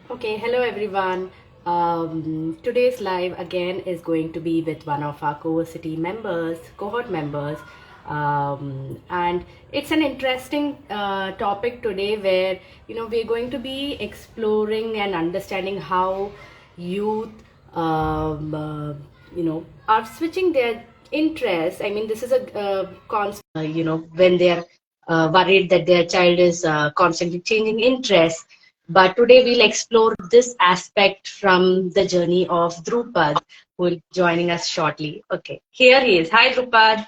Okay, hello everyone. Today's live again is going to be with one of our cohort members, and it's an interesting topic today where we're going to be exploring and understanding how youth are switching their interests. I mean, this is a constant, when they're worried that their child is constantly changing interests. But today we'll explore this aspect from the journey of Dhrupad, who will be joining us shortly. Okay, here he is. Hi, Dhrupad.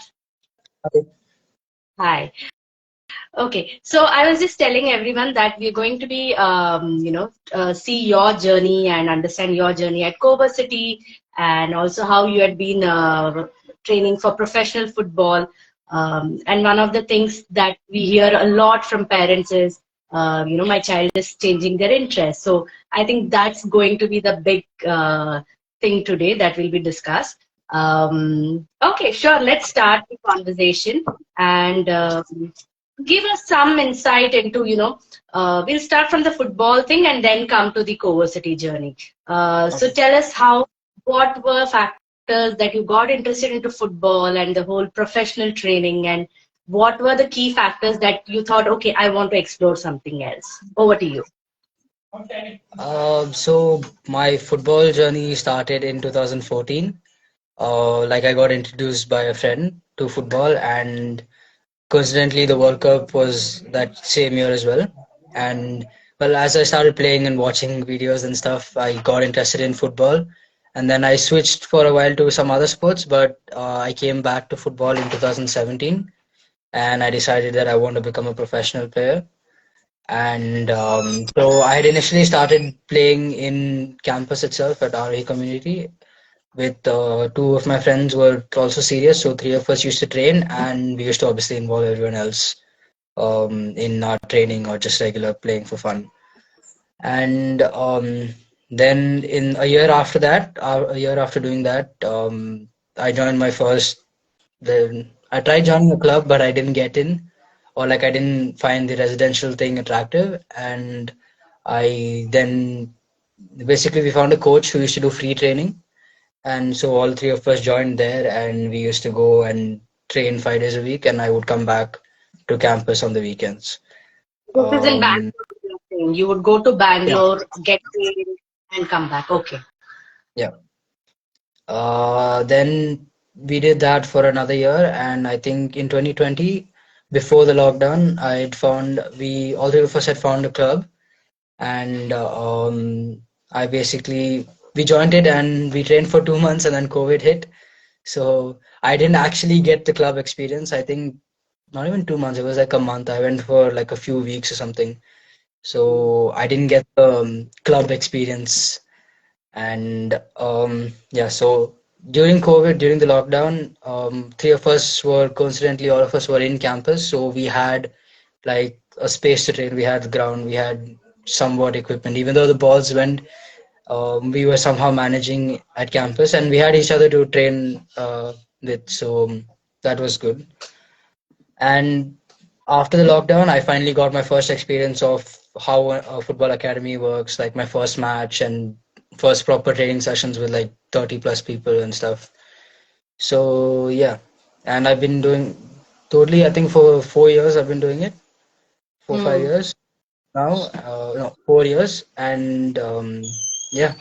Hi. Okay, so I was just telling everyone that we're going to be, see your journey and understand your journey at CoVersity, and also how you had been training for professional football. And one of the things that we hear a lot from parents is, my child is changing their interest. So I think that's going to be the big thing today that will be discussed. Okay, sure. Let's start the conversation and give us some insight into, we'll start from the football thing and then come to the coversity journey. So Okay. tell us what were factors that you got interested into football and the whole professional training, and what were the key factors that you thought, okay, I want to explore something else. Over to you. So my football journey started in 2014. Like I got introduced by a friend to football, and coincidentally, the World Cup was that same year as well. And well, as I started playing and watching videos and stuff, I got interested in football. And then I switched for a while to some other sports, but I came back to football in 2017, and I decided that I want to become a professional player. And so I had initially started playing in campus itself at Aarohi community with two of my friends who were also serious. So three of us used to train, and we used to obviously involve everyone else in our training or just regular playing for fun. And then in a year after that, a year after doing that, I joined my first. Then I tried joining a club, but I didn't get in, or like I didn't find the residential thing attractive. And I then basically we found a coach who used to do free training, and so all three of us joined there, and we used to go and train 5 days a week, and I would come back to campus on the weekends. This is in Um, Bangalore. You're saying. You would go to yeah, Bangalore, get trained, and come back. Okay. yeah. Then we did that for another year, and I think in 2020, before the lockdown, we all three of us had found a club, and I basically we joined it and we trained for 2 months, and then COVID hit. So I didn't actually get the club experience. I think not even 2 months. It was like a month. I went for like a few weeks or something. So I didn't get the club experience. And yeah, so during COVID, during the lockdown, three of us were coincidentally all of us were in campus. So we had like a space to train. We had the ground. We had somewhat equipment. Even though the balls went, we were somehow managing at campus, and we had each other to train with. So that was good. And after the lockdown, I finally got my first experience of how a football academy works, like my first match and first proper training sessions with like 30 plus people and stuff. So yeah, and I've been doing totally, I think for 4 years I've been doing it, four, five Hmm. years now, no, 4 years. And yeah,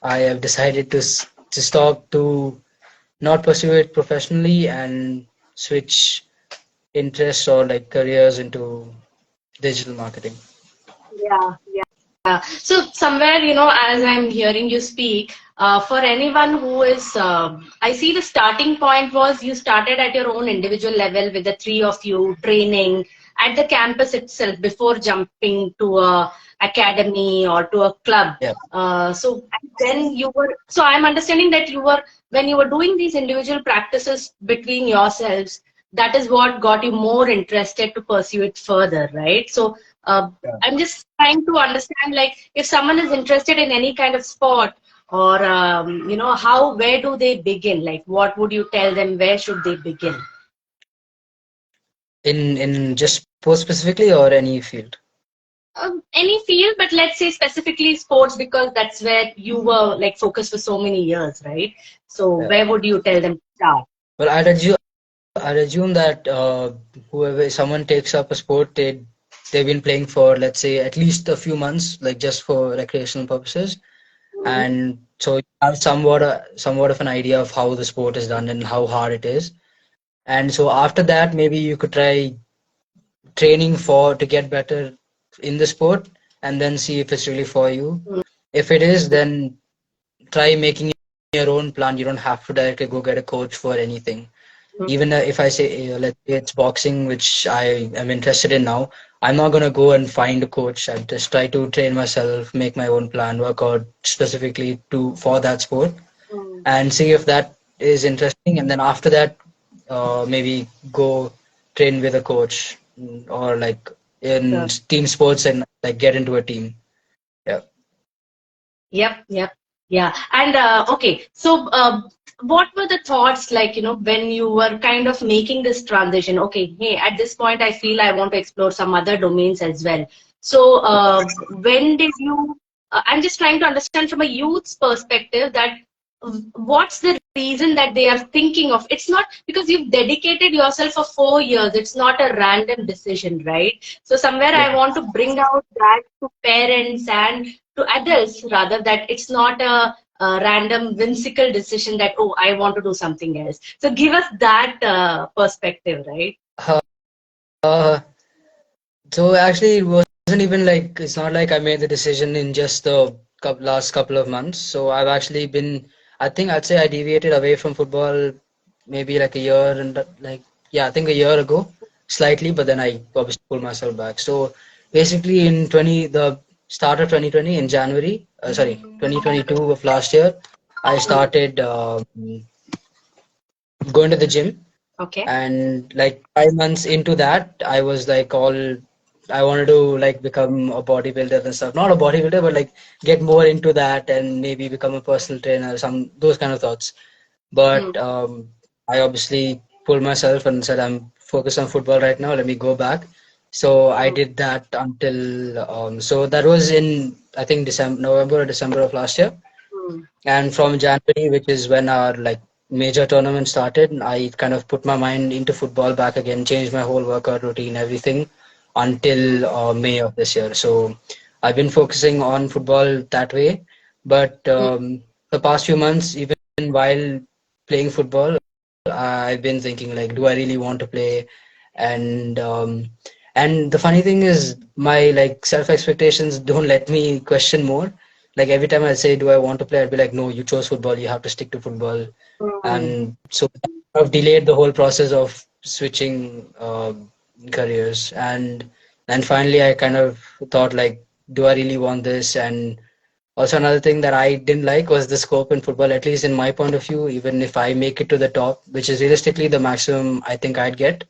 I have decided to stop, to not pursue it professionally and switch interests or like careers into digital marketing. Yeah. So somewhere, as I'm hearing you speak, for anyone who is, I see the starting point was you started at your own individual level with the three of you training at the campus itself before jumping to a academy or to a club. Yeah. So then so I'm understanding that when you were doing these individual practices between yourselves, that is what got you more interested to pursue it further, right? So uh, Yeah. I'm just trying to understand, like, if someone is interested in any kind of sport, or where do they begin? Like, what would you tell them? Where should they begin? In just sports specifically or any field? Any field, but let's say specifically sports because that's where you were like focused for so many years, right? So Yeah. where would you tell them to start? Well, I'd assume that whoever someone takes up a sport, they've been playing for, let's say, at least a few months, like just for recreational purposes, Mhm. and so you have somewhat of an idea of how the sport is done and how hard it is. And so after that, maybe you could try training for to get better in the sport, and then see if it's really for you. If it is, then try making your own plan. You don't have to directly go get a coach for anything. Even if I say, let's say it's boxing, which I am interested in now, I'm not gonna go and find a coach. I just try to train myself, make my own plan, work out specifically to for that sport, Mm. and see if that is interesting. And then after that, maybe go train with a coach, or like in Sure. team sports and like get into a team. Yeah. Yep, yep. Yeah. And okay, so what were the thoughts like, when you were kind of making this transition? Okay, hey, at this point, I feel I want to explore some other domains as well. So when did you, I'm just trying to understand from a youth's perspective that what's the reason that they are thinking of? It's not because you've dedicated yourself for 4 years. It's not a random decision, right? So somewhere Yeah. I want to bring out that to parents and to adults rather, that it's not a random whimsical decision that, oh, I want to do something else. So give us that perspective, right? Uh, so actually, it wasn't even like it's not like I made the decision in just the last couple of months. So I've actually been, I think I'd say I deviated away from football maybe like a year and like yeah, I think a year ago, slightly, but then I obviously pulled myself back. So basically, in 20 the start of 2020 in January, sorry, 2022 of last year, I started going to the gym, Okay. and like 5 months into that I was like all I wanted to like become a bodybuilder and stuff, not a bodybuilder but like get more into that and maybe become a personal trainer, some those kind of thoughts. But Mm. I obviously pulled myself and said I'm focused on football right now, let me go back. So I Mm. did that until so that was in I think December, November or December of last year. Mm. And from January, which is when our like major tournament started, I kind of put my mind into football back again, changed my whole workout routine, everything until May of this year. So I've been focusing on football that way. But Mm. the past few months, even while playing football, I've been thinking like, do I really want to play? And and the funny thing is, my like self expectations don't let me question more. Like every time I say, "Do I want to play?" I'd be like, "No, you chose football. You have to stick to football." Mm. And so I've delayed the whole process of switching careers. And finally, I kind of thought like, "Do I really want this?" And also another thing that I didn't like was the scope in football. At least in my point of view, even if I make it to the top, which is realistically the maximum I think I'd get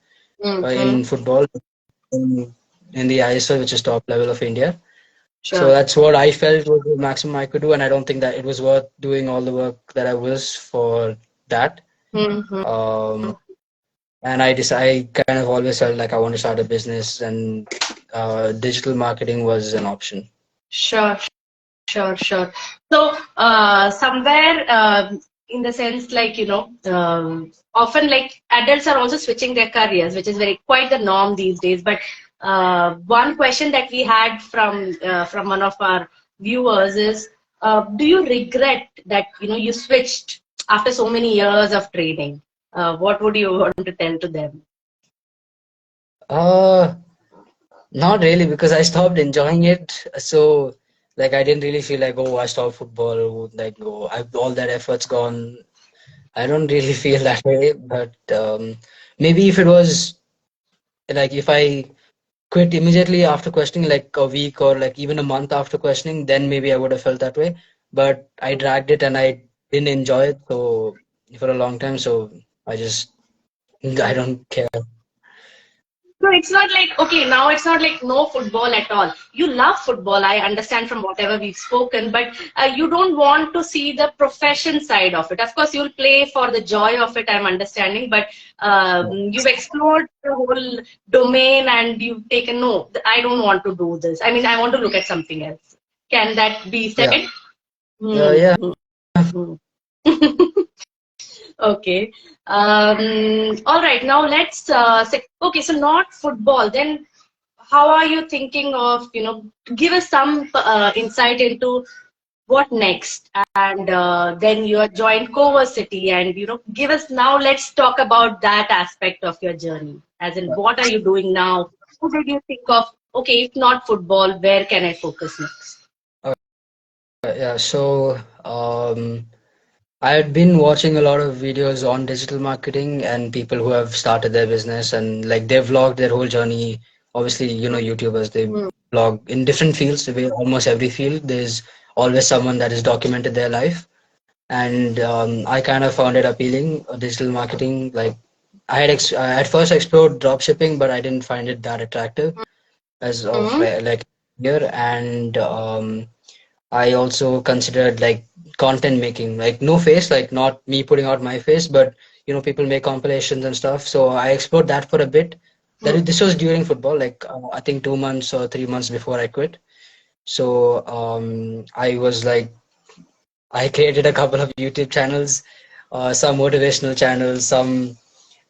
Mm-hmm. in football in the ISL, which is top level of India. So Sure. that's what I felt was the maximum I could do, and I don't think that it was worth doing all the work that I was for that. Mm-hmm. Um, and I kind of always felt like I want to start a business, and digital marketing was an option. Sure. Sure, sure. So, somewhere in the sense, like, often like adults are also switching their careers, which is very quite the norm these days. But one question that we had from one of our viewers is, do you regret that you switched after so many years of training? What would you want to tell to them? Uh, Not really, because I stopped enjoying it. So, like, I didn't really feel like, oh, I stopped football. Like, oh, all that effort's gone. I don't really feel that way. But maybe if it was like if I quit immediately after questioning, like a week or like even a month after questioning, then maybe I would have felt that way. But I dragged it and I didn't enjoy it so for a long time. So I just I don't care. So it's not like, okay, now it's not like no football at all. You love football, I understand from whatever we've spoken, but you don't want to see the profession side of it. Of course, you'll play for the joy of it, I'm understanding, but you've explored the whole domain and you've taken, no, I don't want to do this. I mean, I want to look at something else. Can that be Yeah. said? Hmm. Yeah. Hmm. Okay. All right. Now let's say, okay, so not football. Then how are you thinking of, give us some insight into what next? And then you have joined CoVersity and, give us now, let's talk about that aspect of your journey. As in, what are you doing now? Who did you think of, okay, if not football, where can I focus next? Yeah. So, I had been watching a lot of videos on digital marketing and people who have started their business and like they vlog their whole journey. Obviously, YouTubers, they vlog in different fields, almost every field. There's always someone that has documented their life. And I kind of found it appealing, digital marketing. Like I at first explored drop shipping, but I didn't find it that attractive as of Mm-hmm. like here. And I also considered like content making, like no face, like not me putting out my face, but people make compilations and stuff. So I explored that for a bit. This was during football, like I think 2 months or 3 months before I quit. So I was like, I created a couple of YouTube channels, some motivational channels, some,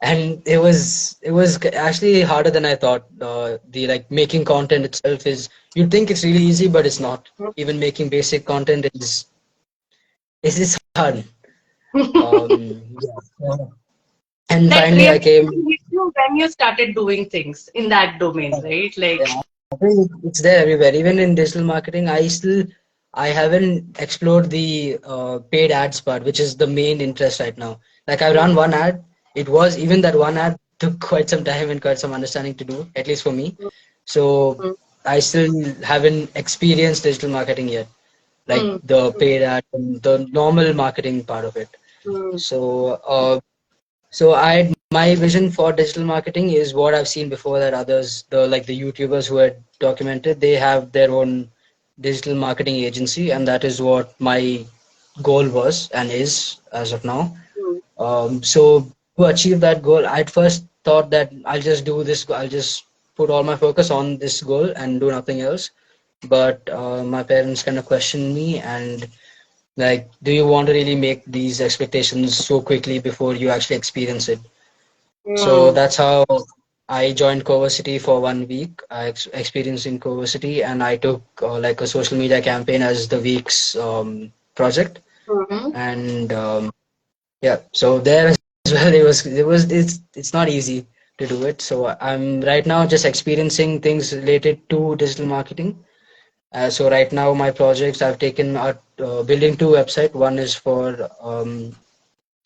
and it was actually harder than I thought. The like making content itself is, you'd think it's really easy, but it's not. Even making basic content is hard. Yeah. And That finally, I came. realization hit you when you started doing things in that domain, right? Like, Yeah, I think it's there everywhere. Even in digital marketing, I haven't explored the paid ads part, which is the main interest right now. Like I run one ad. It was even that one ad took quite some time and quite some understanding to do, at least for me. So I still haven't experienced digital marketing yet, like the paid ad and the normal marketing part of it. So my vision for digital marketing is what I've seen before, that others, the YouTubers who had documented, they have their own digital marketing agency, and that is what my goal was and is as of now. So to achieve that goal, I at first thought that I'll just do this. I'll just put all my focus on this goal and do nothing else. But my parents kind of questioned me and like, do you want to really make these expectations so quickly before you actually experience it? So that's how I joined CoVersity for 1 week. I experienced in CoVersity, and I took like a social media campaign as the week's project. And yeah, so there as well, it's not easy to do it. So I'm right now just experiencing things related to digital marketing. So right now my projects I've taken are building two websites. One is for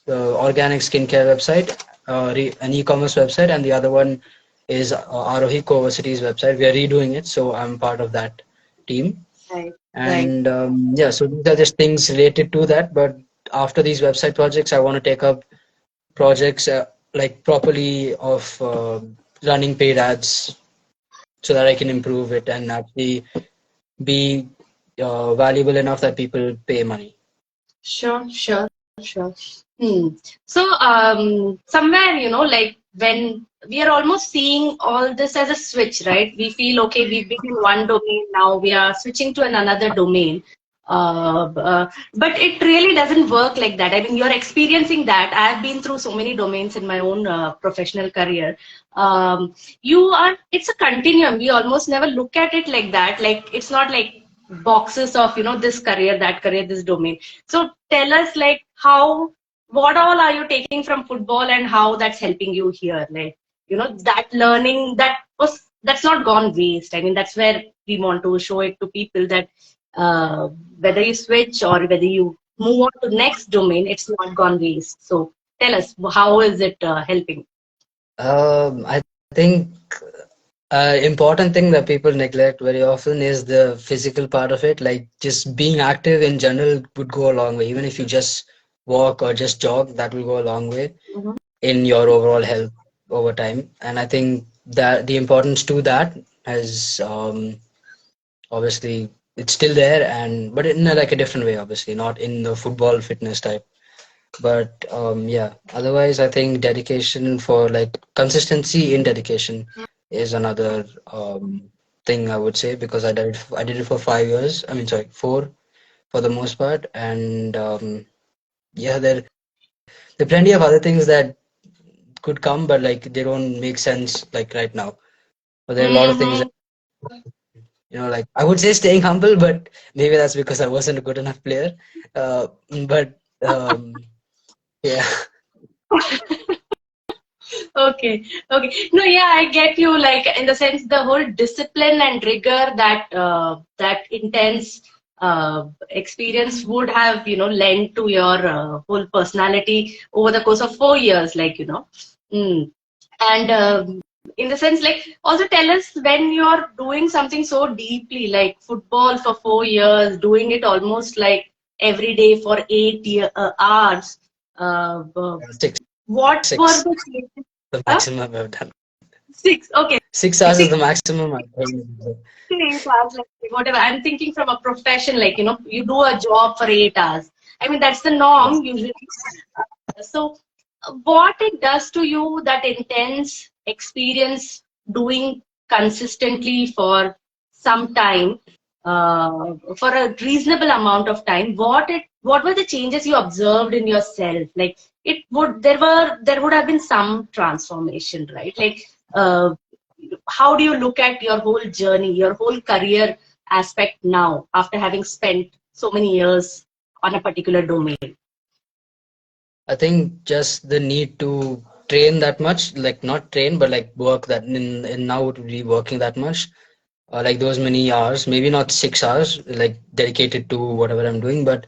the organic skincare website, an e-commerce website, and the other one is Aarohi CoVersity's website. We are redoing it, so I'm part of that team. right, right. And yeah, so these are just things related to that. But after these website projects, I want to take up projects like properly of running paid ads so that I can improve it and actually be valuable enough that people pay money. Sure, sure, sure. Hmm. So, somewhere, like when we are almost seeing all this as a switch, right? We feel, okay, we've been in one domain, now we are switching to another domain. But it really doesn't work like that. I mean, you're experiencing that. I've been through so many domains in my own professional career. It's a continuum. We almost never look at it like that. Like, it's not like boxes of, this career, that career, this domain. So tell us like what all are you taking from football and how that's helping you here? Like, that learning that's not gone waste. I mean, that's where we want to show it to people that whether you switch or whether you move on to next domain, it's not gone waste. So tell us, how is it helping? I think important thing that people neglect very often is the physical part of it. Like just being active in general would go a long way. Even if you just walk or just jog, that will go a long way Mhm. in your overall health over time. And I think that the importance to that has obviously it's still there, and but in like a different way, obviously not in the football fitness type. But yeah, otherwise I think dedication for like consistency in dedication is another thing I would say, because I did it for 5 years. I mean, sorry, four for the most part, and yeah, there are plenty of other things that could come, but like they don't make sense like right now. But there are a lot of things that, Mm-hmm. like I would say staying humble, but maybe that's because I wasn't a good enough player. Uh, but yeah. Okay, okay. No, yeah, I get you. Like in the sense, the whole discipline and rigor that that intense experience would have, lent to your whole personality over the course of 4 years. Like mm. And in the sense, like, also tell us when you're doing something so deeply, like football for 4 years, doing it almost like every day for 8 hours. Six, What were six, the changes? the Huh? maximum I've done. Six. Okay. 6 hours is Six the maximum I've done. to 8 hours, like whatever. I'm thinking from a profession, like, you do a job for 8 hours. I mean, that's the Yeah. norm usually. So, what it does to you, that intense experience doing consistently for some time, for a reasonable amount of time, what were the changes you observed in yourself? Like, there would have been some transformation, right? Like, how do you look at your whole journey, your whole career aspect now after having spent so many years on a particular domain? I think just the need to train that much, like not train, but like work that in now it would be working that much, like those many hours, maybe not 6 hours, like dedicated to whatever I'm doing, but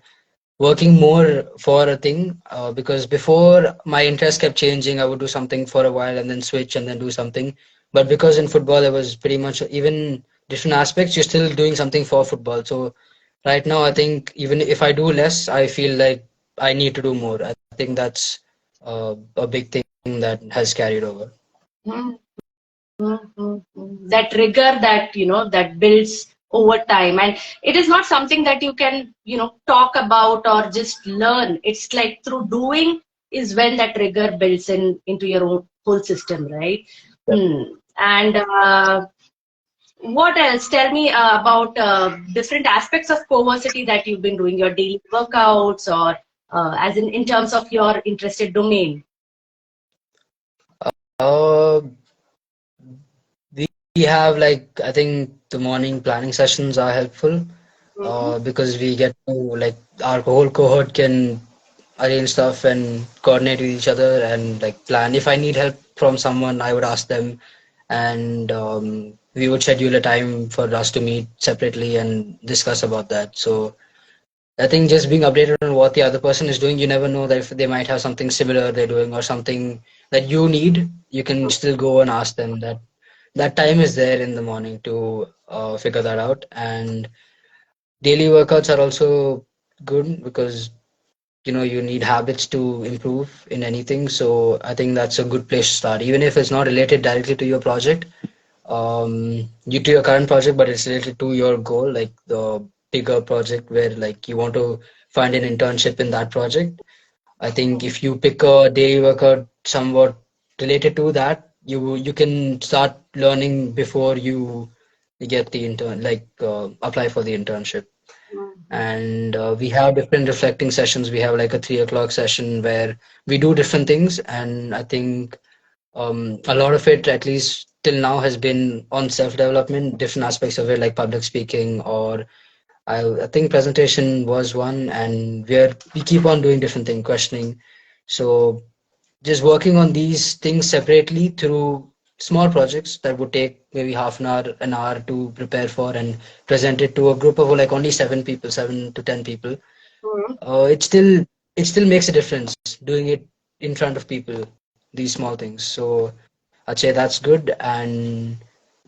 working more for a thing. Because before my interest kept changing, I would do something for a while and then switch and then do something. But because in football, it was pretty much even different aspects, you're still doing something for football. So right now, I think even if I do less, I feel like I need to do more. I think that's a big thing that has carried over. Hmm. That rigor that that builds over time, and it is not something that you can talk about or just learn. It's like through doing is when that rigor builds into your own whole system, right? Hmm. And what else? Tell me about different aspects of coversity that you've been doing, your daily workouts, or as in terms of your interested domain. Uh, we have like I think the morning planning sessions are helpful, Mhm. because we get to like our whole cohort can arrange stuff and coordinate with each other and like plan. If I need help from someone, I would ask them, and we would schedule a time for us to meet separately and discuss about that. So I think just being updated on what the other person is doing, you never know that if they might have something similar they're doing or something that you need, you can still go and ask them. That time is there in the morning to figure that out. And daily workouts are also good because you need habits to improve in anything. So I think that's a good place to start, even if it's not related directly to your project, you to your current project, but it's related to your goal, like the bigger project where like you want to find an internship in that project. I think if you pick a daily workout somewhat related to that, you can start learning before you get the intern, like apply for the internship. And we have different reflecting sessions. We have like a 3 o'clock session where we do different things, and I think a lot of it, at least till now, has been on self-development, different aspects of it, like public speaking, or I think presentation was one, and we keep on doing different things, questioning. So just working on these things separately through small projects that would take maybe half an hour to prepare for and present it to a group of like only 7 people, 7 to 10 people. Mhm. It still makes a difference doing it in front of people, these small things. So I'd say that's good. And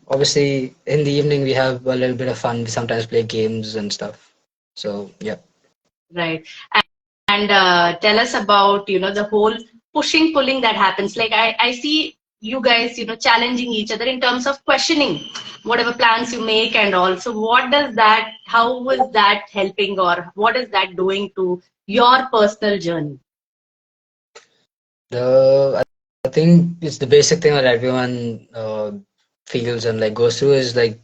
obviously in the evening we have a little bit of fun. We sometimes play games and stuff. So yeah. Right. And tell us about the whole pushing pulling that happens. Like I see you guys, challenging each other in terms of questioning whatever plans you make and all. So how is that helping, or what is that doing to your personal journey? I think it's the basic thing that everyone feels and like goes through is like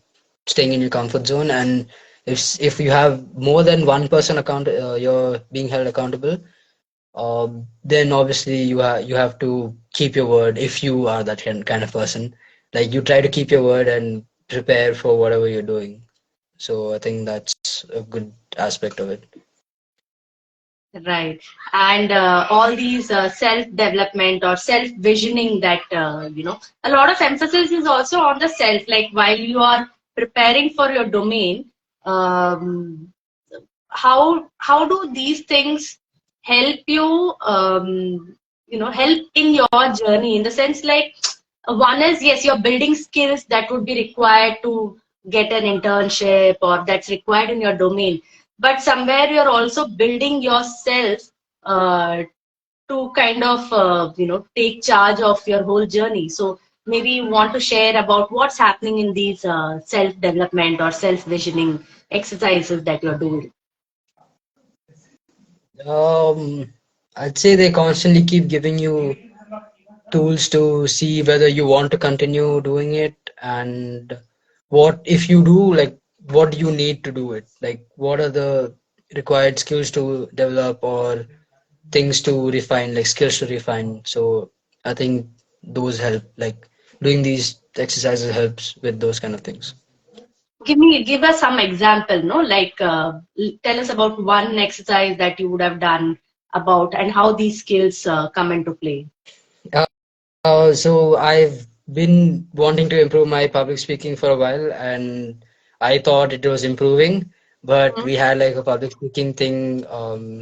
staying in your comfort zone. And if you have more than one person you're being held accountable, then obviously you have to keep your word if you are that kind of person. Like you try to keep your word and prepare for whatever you're doing. So I think that's a good aspect of it. Right. And all these self-development or self-visioning that, a lot of emphasis is also on the self. Like while you are preparing for your domain, how do these things help you, help in your journey in the sense like one is, yes, you're building skills that would be required to get an internship or that's required in your domain, but somewhere you're also building yourself uh, to kind of take charge of your whole journey. So maybe you want to share about what's happening in these self development or self visioning exercises that you're doing. I'd say they constantly keep giving you tools to see whether you want to continue doing it, and what if you do, like what do you need to do it, like what are the required skills to develop or things to refine, like skills to refine. So I think those help, like doing these exercises helps with those kind of things. Give us some example, no? Like tell us about one exercise that you would have done about and how these skills come into play. So I've been wanting to improve my public speaking for a while, and I thought it was improving, but Mhm. we had like a public speaking thing,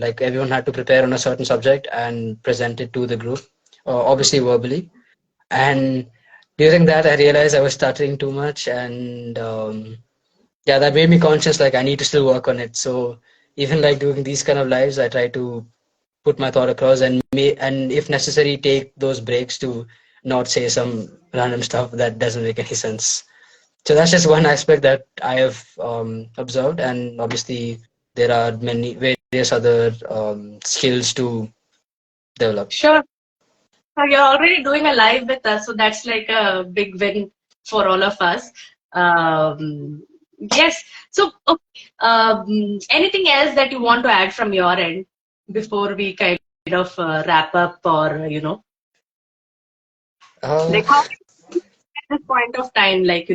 like everyone had to prepare on a certain subject and present it to the group, obviously verbally. And during that, I realized I was stuttering too much, and yeah, that made me conscious, like I need to still work on it. So even like doing these kind of lives, I try to put my thought across and if necessary take those breaks to not say some random stuff that doesn't make any sense. So that's just one aspect that I have observed, and obviously there are many various other skills to develop. Sure. So you're already doing a live with us, so that's like a big win for all of us. Yes. So, okay. Anything else that you want to add from your end before we kind of wrap up, or uh, like how at this point of time, like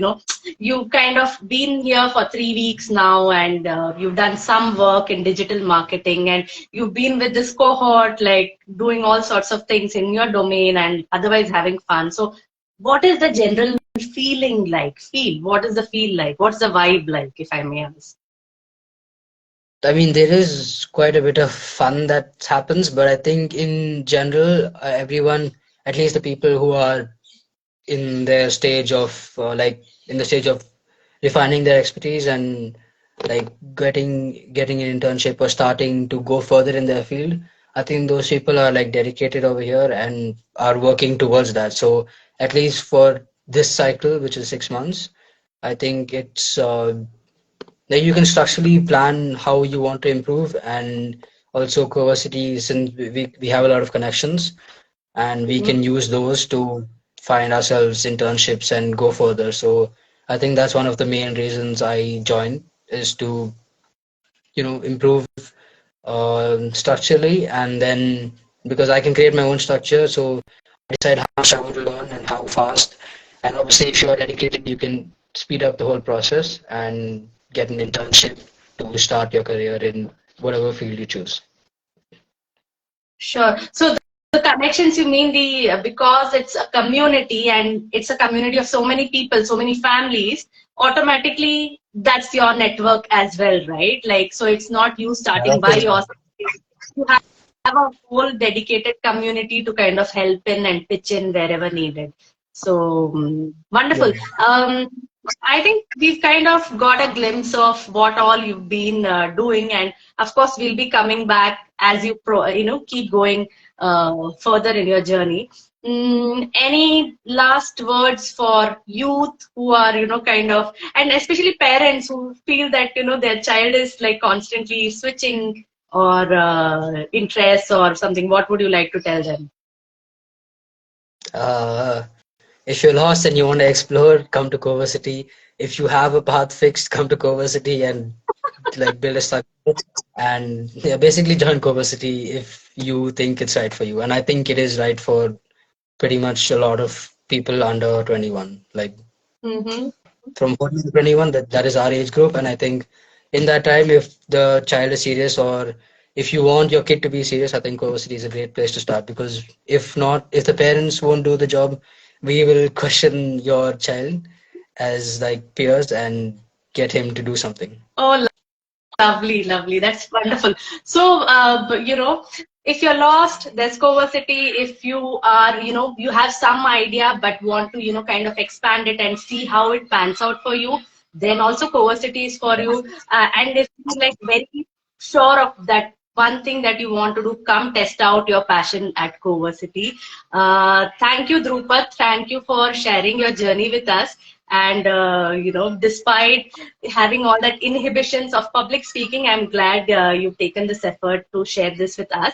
you've kind of been here for 3 weeks now, and you've done some work in digital marketing, and you've been with this cohort, like doing all sorts of things in your domain and otherwise having fun. So what is the general feeling like? What is the feel like? What's the vibe like, if I may ask? I mean, there is quite a bit of fun that happens, but I think in general, everyone, at least the people who are in their stage of in the stage of refining their expertise and like getting an internship or starting to go further in their field, I think those people are like dedicated over here and are working towards that. So at least for this cycle, which is 6 months, I think it's like you can structurally plan how you want to improve. And also coversity, since we have a lot of connections and we Mhm. can use those to find ourselves internships and go further. So I think that's one of the main reasons I joined, is to improve structurally, and then because I can create my own structure, so I decide how much I want to learn and how fast. And obviously, if you are dedicated, you can speed up the whole process and get an internship to start your career in whatever field you choose. Sure. So the connections, you mean because it's a community and it's a community of so many people, so many families, automatically that's your network as well, right? Like, so it's not you starting by yourself. You have a whole dedicated community to kind of help in and pitch in wherever needed. So wonderful. Yeah. I think we've kind of got a glimpse of what all you've been doing, and of course, we'll be coming back as you keep going further in your journey. Any last words for youth who are, kind of, and especially parents who feel that, their child is like constantly switching or interests or something? What would you like to tell them? Uh, if you're lost and you want to explore, come to CoVersity. If you have a path fixed, come to CoVersity and like build a structure. And yeah, basically join CoVersity if you think it's right for you. And I think it is right for pretty much a lot of people under 21. Like Mm-hmm. from 14 to 21, that is our age group. And I think in that time, if the child is serious or if you want your kid to be serious, I think CoVersity is a great place to start, because if not, if the parents won't do the job, we will question your child as like peers and get him to do something. Oh, lovely, lovely. That's wonderful. So, if you're lost, there's Coversity. If you are, you have some idea but want to, kind of expand it and see how it pans out for you, then also Coversity is for you. And if you're like very sure of that one thing that you want to do, come test out your passion at Coversity. Thank you, Dhrupad. Thank you for sharing your journey with us. And despite having all that inhibitions of public speaking, I'm glad you've taken this effort to share this with us.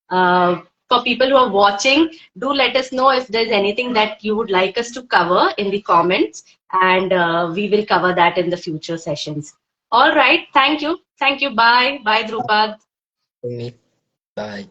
For people who are watching, do let us know if there's anything that you would like us to cover in the comments, and we will cover that in the future sessions. All right. Thank you. Thank you. Bye. Bye, Drupad. Me. Bye.